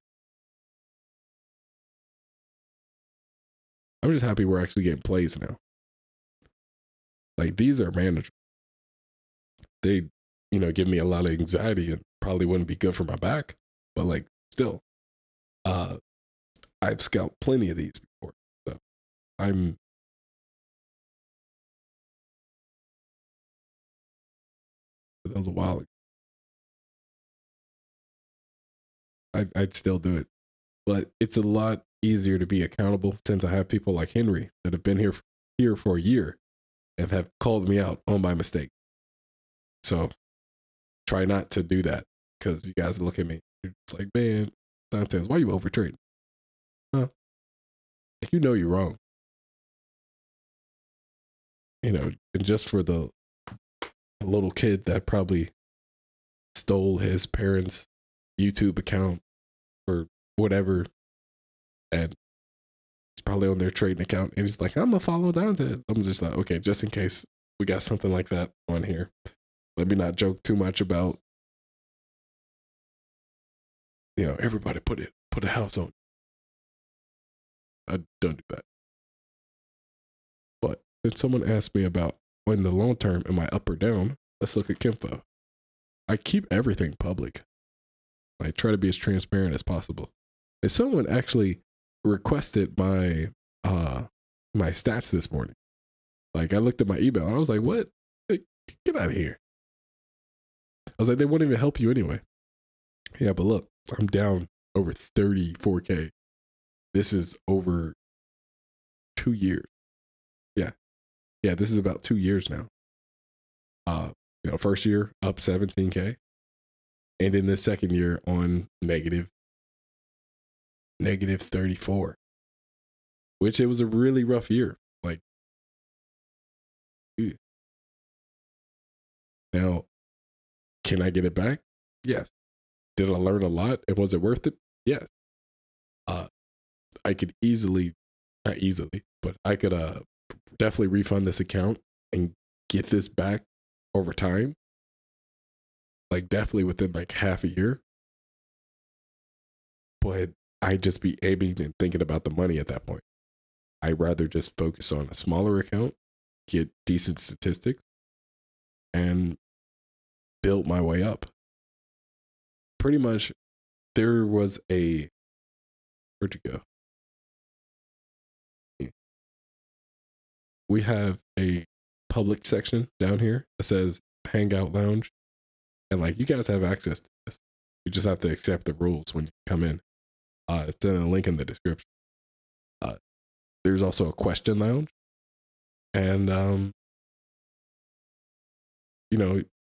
I'm just happy we're actually getting plays now. Like these are manageable. They, give me a lot of anxiety and probably wouldn't be good for my back, but like still, I've scalped plenty of these before, so I'm. That was a while ago. I'd still do it, but it's a lot easier to be accountable since I have people like Henry that have been here for a year and have called me out on my mistake. So try not to do that, because you guys look at me. It's like, man, Dontez, why are you over trading? Huh? You're wrong. And just for the little kid that probably stole his parents' YouTube account or whatever, and it's probably on their trading account, and he's like, I'm gonna follow Dontez. I'm just like, okay, just in case we got something like that on here, let me not joke too much about, everybody put a house on. I don't do that. But if someone asked me about, in the long term, am I up or down? Let's look at Kimfo. I keep everything public. Like try to be as transparent as possible. And someone actually requested my stats this morning. Like I looked at my email and I was like, what? Like, get out of here. I was like, they won't even help you anyway. Yeah, but look, I'm down over 34K. This is over 2 years. Yeah. Yeah, this is about 2 years now. First year up 17K. And in the second year on negative 34. Which it was a really rough year. Like, ew. Now, can I get it back? Yes. Did I learn a lot? And was it worth it? Yes. I could not easily, but I could definitely refund this account and get this back over time. Like definitely within like half a year. But I'd just be aiming and thinking about the money at that point. I'd rather just focus on a smaller account, get decent statistics, and build my way up. Pretty much, there was where'd you go? We have a public section down here that says Hangout Lounge. And like, you guys have access to this. You just have to accept the rules when you come in. It's in a link in the description. There's also a question lounge. And,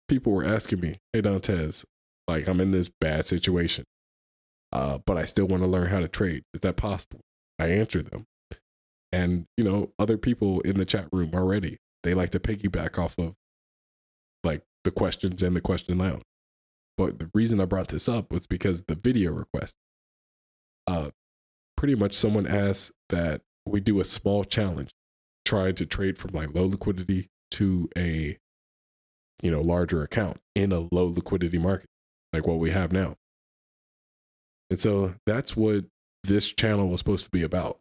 people were asking me, hey, Dontez, like I'm in this bad situation, but I still want to learn how to trade. Is that possible? I answered them. And, other people in the chat room already, they like to piggyback off of like the questions in the question lounge. But the reason I brought this up was because the video request, pretty much someone asked that we do a small challenge, try to trade from like low liquidity to a, larger account in a low liquidity market, like what we have now. And so that's what this channel was supposed to be about.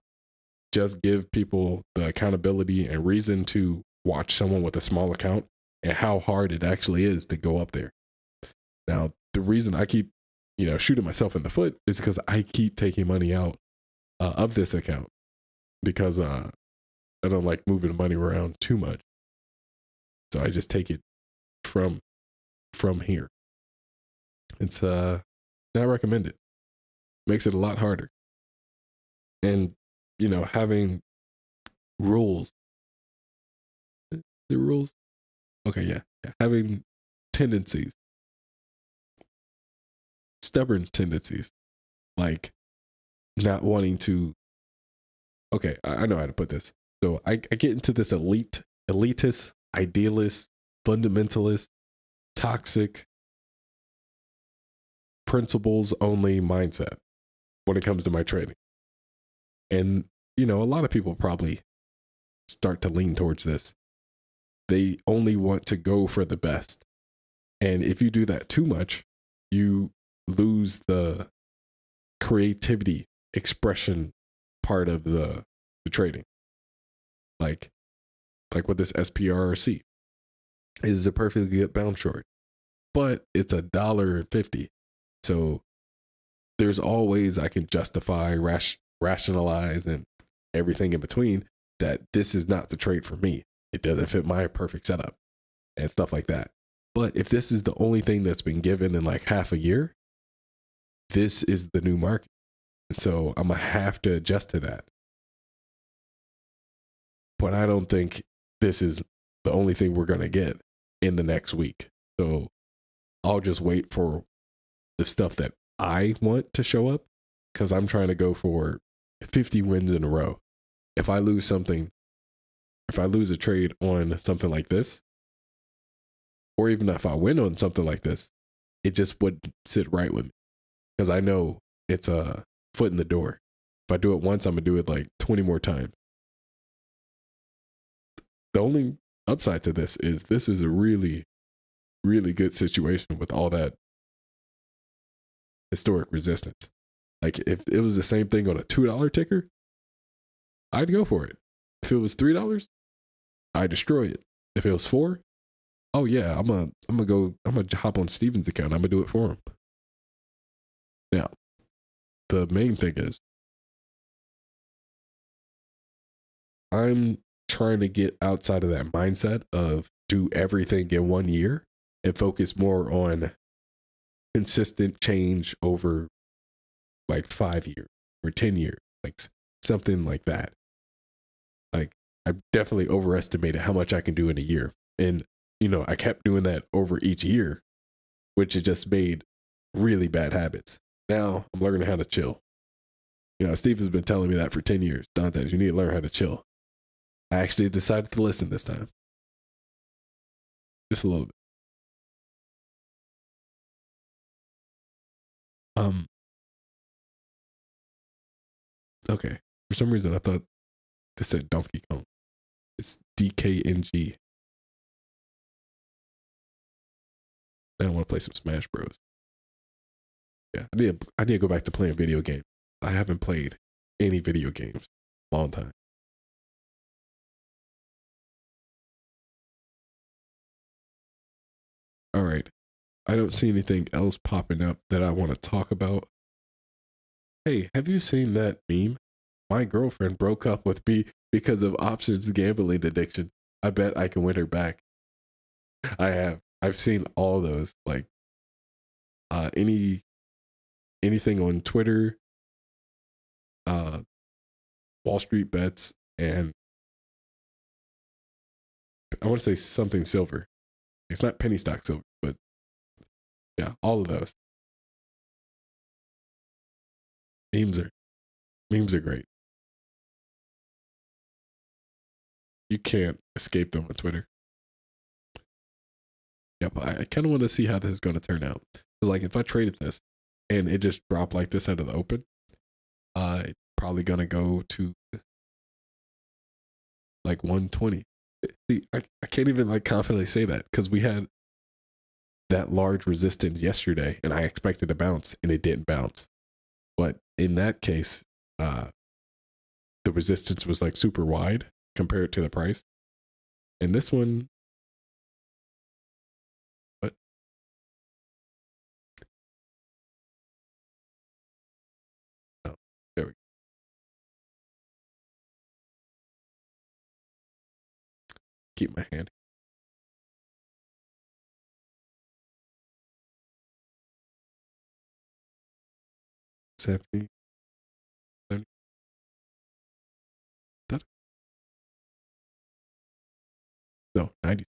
Just give people the accountability and reason to watch someone with a small account and how hard it actually is to go up there. Now, the reason I keep, shooting myself in the foot is because I keep taking money out of this account because I don't like moving money around too much. So I just take it from here. It's not recommended. Makes it a lot harder. And, having rules. The rules? Okay, yeah. Having tendencies. Stubborn tendencies. Like not wanting to. Okay, I know how to put this. So I get into this elitist, idealist, fundamentalist, toxic, principles only mindset when it comes to my trading. And, a lot of people probably start to lean towards this. They only want to go for the best. And if you do that too much, you lose the creativity expression part of the trading. Like with this SPRC, is a perfectly good bounce short, but it's $1.50. So there's always I can justify, rationalize, and everything in between that this is not the trade for me. It doesn't fit my perfect setup and stuff like that. But if this is the only thing that's been given in like half a year, this is the new market. And so I'm going to have to adjust to that. But I don't think this is the only thing we're going to get in the next week. So I'll just wait for the stuff that I want to show up because I'm trying to go for 50 wins in a row. If I lose a trade on something like this, or even if I win on something like this, it just wouldn't sit right with me because I know it's a foot in the door. If I do it once, I'm going to do it like 20 more times. The only upside to this is a really, really good situation with all that historic resistance. Like if it was the same thing on a $2 ticker, I'd go for it. If it was $3, I'd destroy it. If it was $4, oh yeah, I'm gonna hop on Steven's account. I'm gonna do it for him. Now, the main thing is I'm trying to get outside of that mindset of do everything in 1 year and focus more on consistent change over like 5 years or 10 years, like something like that. Like I definitely overestimated how much I can do in a year. And, I kept doing that over each year, which has just made really bad habits. Now I'm learning how to chill. Steve has been telling me that for 10 years. Dontez, you need to learn how to chill. I actually decided to listen this time. Just a little bit. Okay. For some reason, I thought this said Donkey Kong. It's DKNG. Now I want to play some Smash Bros. Yeah, I need to go back to playing video games. I haven't played any video games in a long time. All right. I don't see anything else popping up that I want to talk about. Hey, have you seen that meme? My girlfriend broke up with me because of options gambling addiction. I bet I can win her back. I have. I've seen all those. Like anything on Twitter, Wall Street Bets, and I want to say something silver. It's not penny stock silver, but yeah, all of those. Memes are great. You can't escape them on Twitter. Yep, I kind of want to see how this is going to turn out. Because like if I traded this and it just dropped like this out of the open, it's probably going to go to like 120. See, I can't even like confidently say that because we had that large resistance yesterday and I expected to bounce and it didn't bounce. But in that case, the resistance was like super wide compared to the price. And this one, what? Oh, there we go. Keep my hand. 70, 70. No, 90.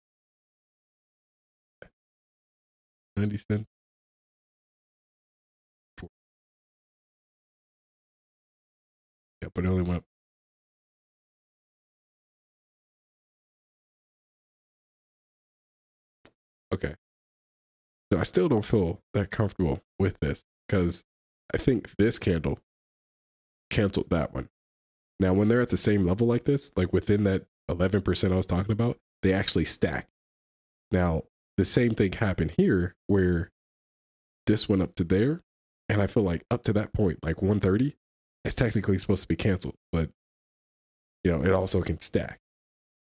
90 cents. Yeah, but it only went up. Okay. So I still don't feel that comfortable with this because I think this candle canceled that one. Now, when they're at the same level like this, like within that 11% I was talking about, they actually stack. Now, the same thing happened here where this went up to there. And I feel like up to that point, like 130, it's technically supposed to be canceled, but it also can stack.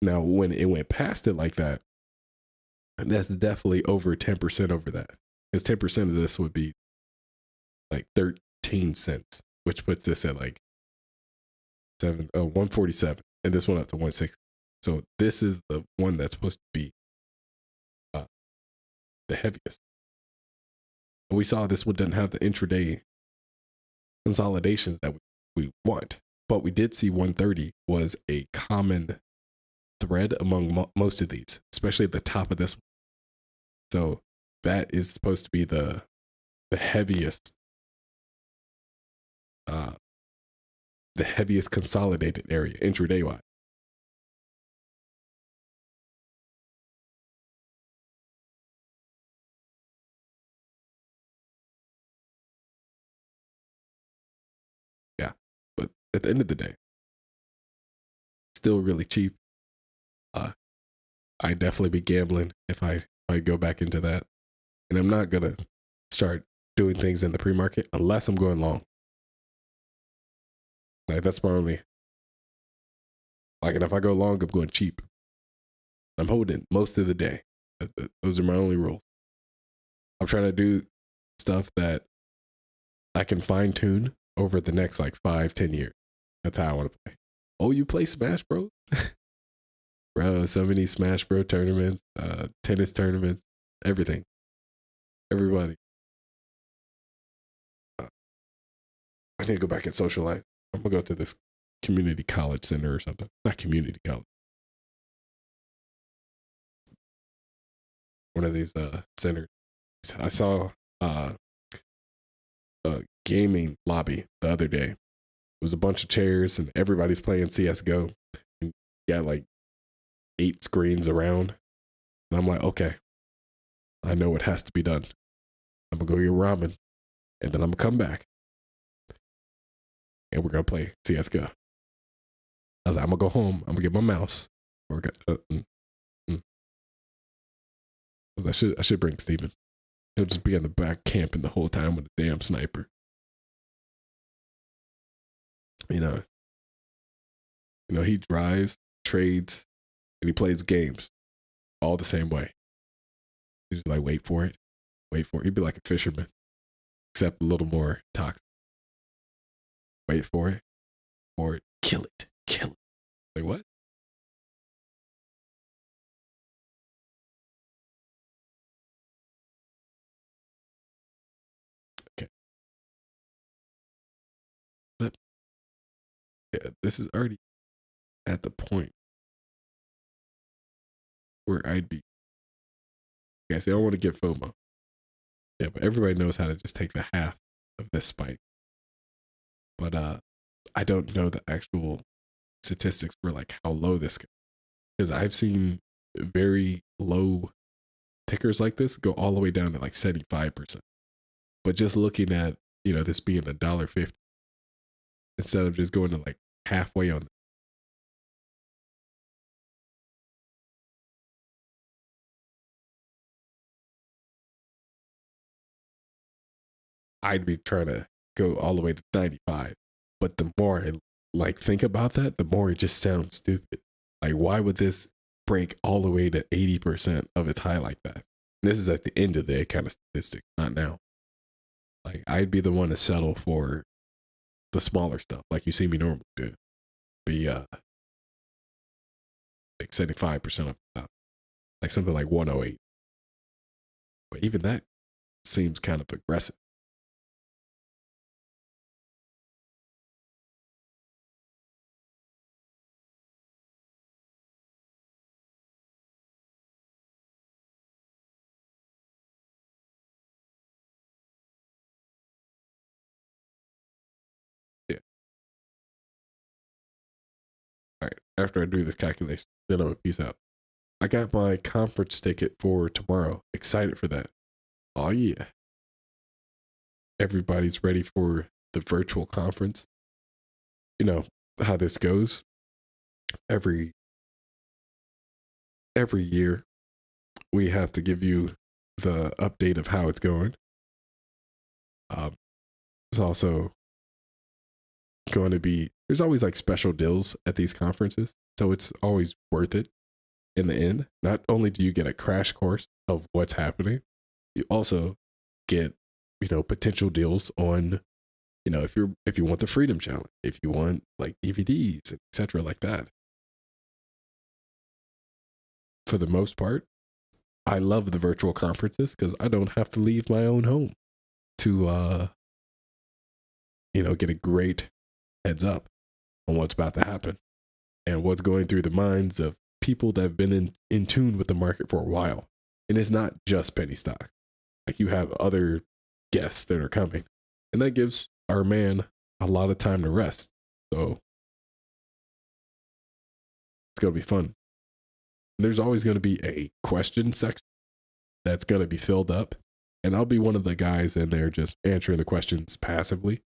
Now, when it went past it like that, that's definitely over 10% over that. Because 10% of this would be like 13 cents, which puts this at like 147. And this one up to 160. So this is the one that's supposed to be the heaviest. And we saw this one doesn't have the intraday consolidations that we want. But we did see 130 was a common thread among most of these, especially at the top of this one. So that is supposed to be the heaviest consolidated area intraday wise. Yeah, but at the end of the day, still really cheap. I definitely be gambling if I go back into that, and I'm not gonna start doing things in the pre-market unless I'm going long. Like that's my only. Like, and if I go long, I'm going cheap. I'm holding most of the day. Those are my only rules. I'm trying to do stuff that I can fine tune over the next like 5-10 years. That's how I want to play. Oh, you play Smash Bros? Bro, so many Smash Bro tournaments, tennis tournaments, everything. Everybody. I need to go back and socialize. I'm gonna go to this community college center or something. Not community college. One of these centers. I saw a gaming lobby the other day. It was a bunch of chairs and everybody's playing CSGO. And you got like 8 screens around. And I'm like, okay, I know what has to be done. I'm gonna go get ramen and then I'm gonna come back and we're gonna play CSGO. I was like, I'm gonna go home. I'm gonna get my mouse. We're gonna, I should bring Steven. He'll just be in the back camping the whole time with a damn sniper. You know, he drives, trades, and he plays games all the same way. He's just like, wait for it. He'd be like a fisherman, except a little more toxic. Wait for it, kill it. Like, what? Okay. But yeah, this is already at the point where I'd be. I say I don't want to get FOMO. Yeah, but everybody knows how to just take the half of this spike. But I don't know the actual statistics for like how low this goes. Because I've seen very low tickers like this go all the way down to like 75%. But just looking at, this being $1.50 instead of just going to like halfway on. I'd be trying to go all the way to 95. But the more I like think about that, the more it just sounds stupid. Like, why would this break all the way to 80% of its high like that? And this is at the end of the kind of statistic, not now. Like, I'd be the one to settle for the smaller stuff, like you see me normally do. Be like 75% of the top, like something like 108. But even that seems kind of aggressive. Yeah. All right. After I do this calculation, then I'm gonna peace out. I got my conference ticket for tomorrow. Excited for that. Oh yeah. Everybody's ready for the virtual conference. You know how this goes. Every year we have to give you the update of how it's going. There's also going to be, there's always like special deals at these conferences. So it's always worth it in the end. Not only do you get a crash course of what's happening, you also get, potential deals on, if you want the Freedom Challenge, if you want like DVDs, etc., like that. For the most part, I love the virtual conferences because I don't have to leave my own home to get a great heads up on what's about to happen and what's going through the minds of people that have been in tune with the market for a while. And it's not just penny stock. Like, you have other guests that are coming, and that gives our man a lot of time to rest. So it's going to be fun. There's always going to be a question section that's going to be filled up, and I'll be one of the guys in there just answering the questions passively,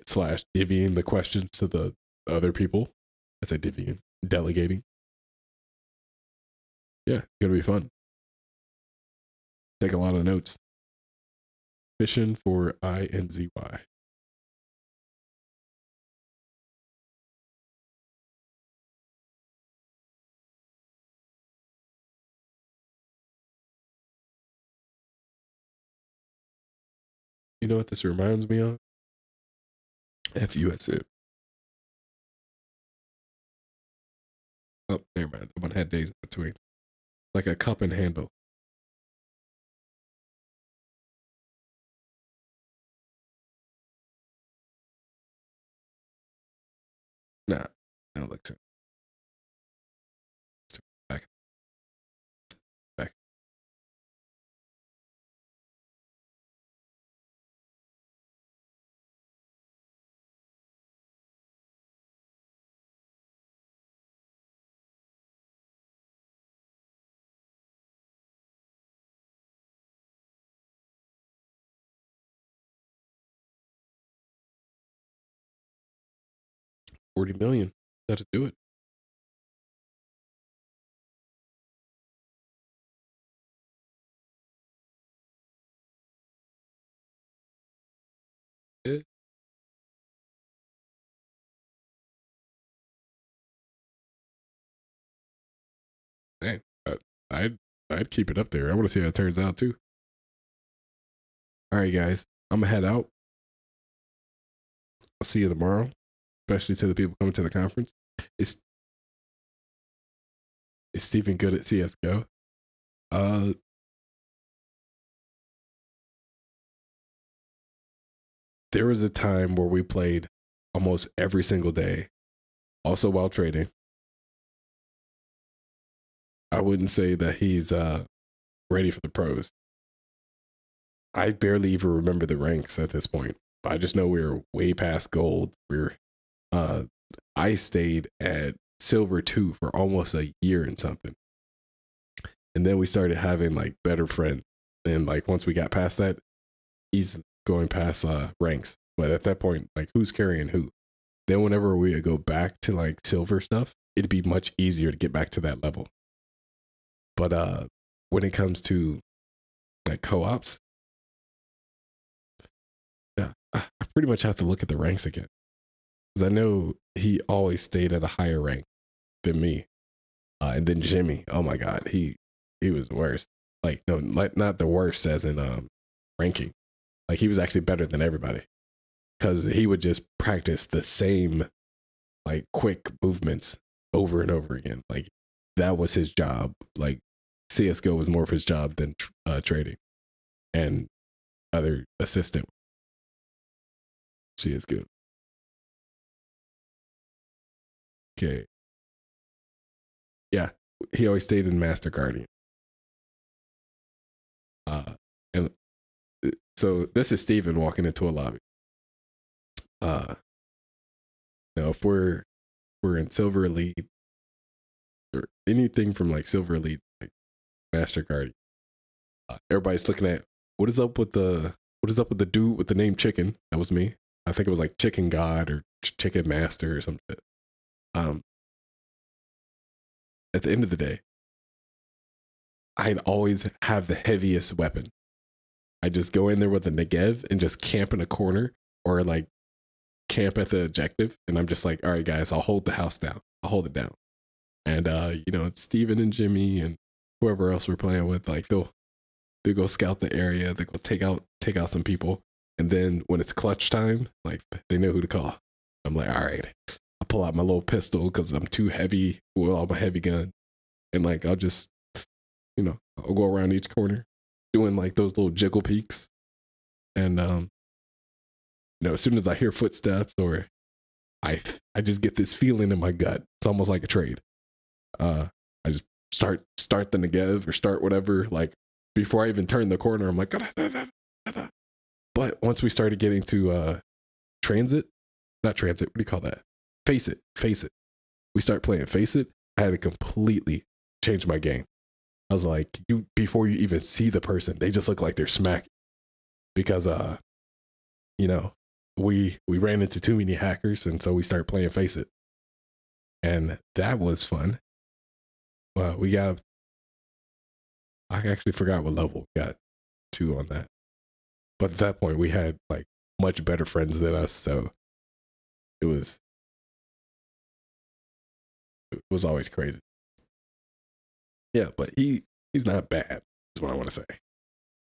slash divvying the questions to the other people. I say divvying, delegating. Yeah, it's going to be fun. Take a lot of notes. Fishing for INZY. You know what this reminds me of? FUSIP. Oh, never mind. The one had days in between. Like a cup and handle. Nah, no, looks back, back. $40 million. That'll do it. Yeah. Dang, I'd I'd keep it up there. I want to see how it turns out too. All right, guys, I'm gonna head out. I'll see you tomorrow, especially to the people coming to the conference. Is Stephen good at CS:GO? Uh, there was a time where we played almost every single day, also while trading. I wouldn't say that he's ready for the pros. I barely even remember the ranks at this point. But I just know we were way past gold. Uh, I stayed at silver 2 for almost a year and something. And then we started having like better friends. And like once we got past that, he's going past ranks. But at that point, like who's carrying who? Then whenever we would go back to like silver stuff, it'd be much easier to get back to that level. But when it comes to like co-ops, yeah, I pretty much have to look at the ranks again. Because I know he always stayed at a higher rank than me. And then Jimmy, oh my God, he was worse. Like no, like not the worst as in ranking. Like he was actually better than everybody because he would just practice the same like quick movements over and over again. Like that was his job. Like CS:GO was more of his job than trading and other assistant. CS:GO. Okay. Yeah, he always stayed in Master Guardian. And so this is Steven walking into a lobby. You know, if we're in Silver Elite or anything from like Silver Elite, like Master Guardian, everybody's looking at what is up with the dude with the name Chicken. That was me. I think it was like Chicken God or Chicken Master or something. At the end of the day, I'd always have the heaviest weapon. I just go in there with a Negev and just camp in a corner or like camp at the objective. And I'm just like, all right, guys, I'll hold the house down. I'll hold it down. And, you know, it's Steven and Jimmy and whoever else we're playing with. Like they'll go scout the area. They go take out some people. And then when it's clutch time, like they know who to call. I'm like, all right, I'll pull out my little pistol because I'm too heavy with all my heavy gun. And like, I'll just, you know, I'll go around each corner doing like those little jiggle peeks. And, you know, as soon as I hear footsteps or I just get this feeling in my gut. It's almost like a trade. I just start the Negev or start whatever. Like before I even turn the corner, I'm like, but once we started getting to not transit, what do you call that? Face it. We start playing Face It. I had to completely change my game. I was like, before you even see the person, they just look like they're smacking. Because you know, we ran into too many hackers, and so we started playing Face It. And that was fun. We got, I actually forgot what level we got to on that. But at that point, we had like much better friends than us. So it was always crazy. Yeah, but he's not bad, is what I want to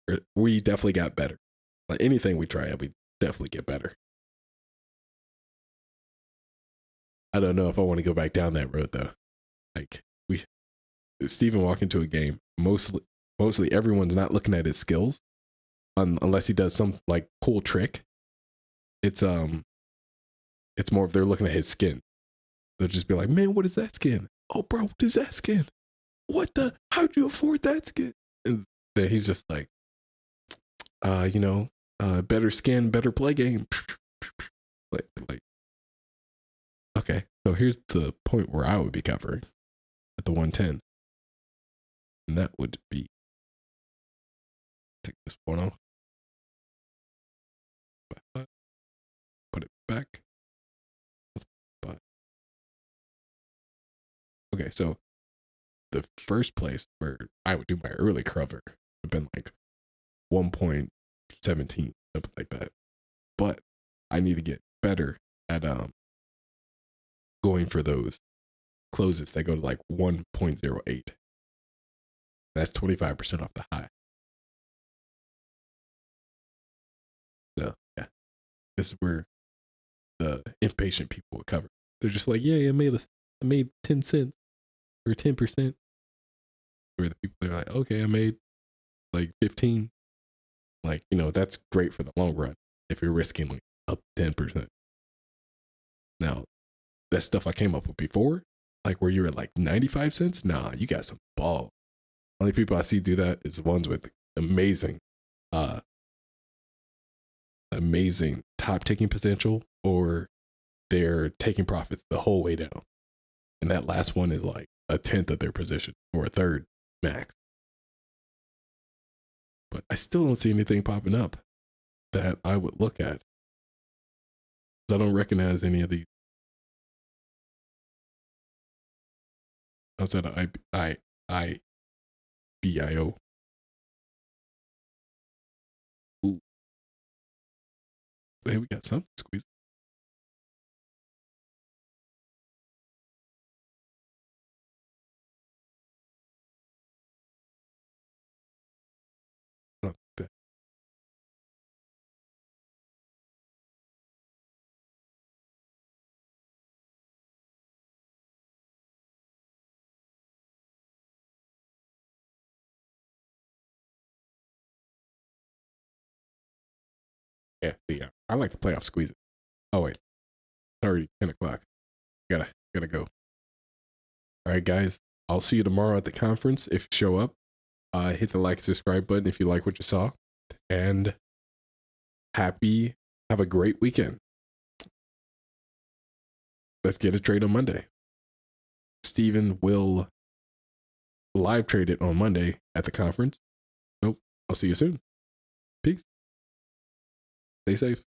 say. We definitely got better. Like anything we try, we definitely get better. I don't know if I want to go back down that road though. Like Steven walk into a game, mostly everyone's not looking at his skills, unless he does some like cool trick. It's more if they're looking at his skin. They'll just be like, man, what is that skin? Oh, bro, what is that skin? What the? How'd you afford that skin? And then he's just like, better skin, better play game. like, okay. So here's the point where I would be covering at the 110. And that would be, take this one off, put it back. Okay, so the first place where I would do my early cover would have been like 1.17, something like that. But I need to get better at going for those closes that go to like 1.08. That's 25% off the high. So yeah, this is where the impatient people would cover. They're just like, yeah, I made 10 cents or 10%. Where the people are like, okay, I made like 15. Like, that's great for the long run if you're risking like up 10%. Now, that stuff I came up with before, like where you're at like 95 cents, nah, you got some ball. Only people I see do that is the ones with amazing top taking potential, or they're taking profits the whole way down. And that last one is like a tenth of their position or a third max. But I still don't see anything popping up that I would look at. I don't recognize any of these. Outside of IBIO. Ooh. Hey, we got something squeezed. Yeah. I like to play off squeeze it. Oh wait, it's already 10 o'clock. Gotta go. All right, guys. I'll see you tomorrow at the conference. If you show up, hit the like, subscribe button if you like what you saw, and have a great weekend. Let's get a trade on Monday. Steven will live trade it on Monday at the conference. Nope. I'll see you soon. Peace. Stay safe.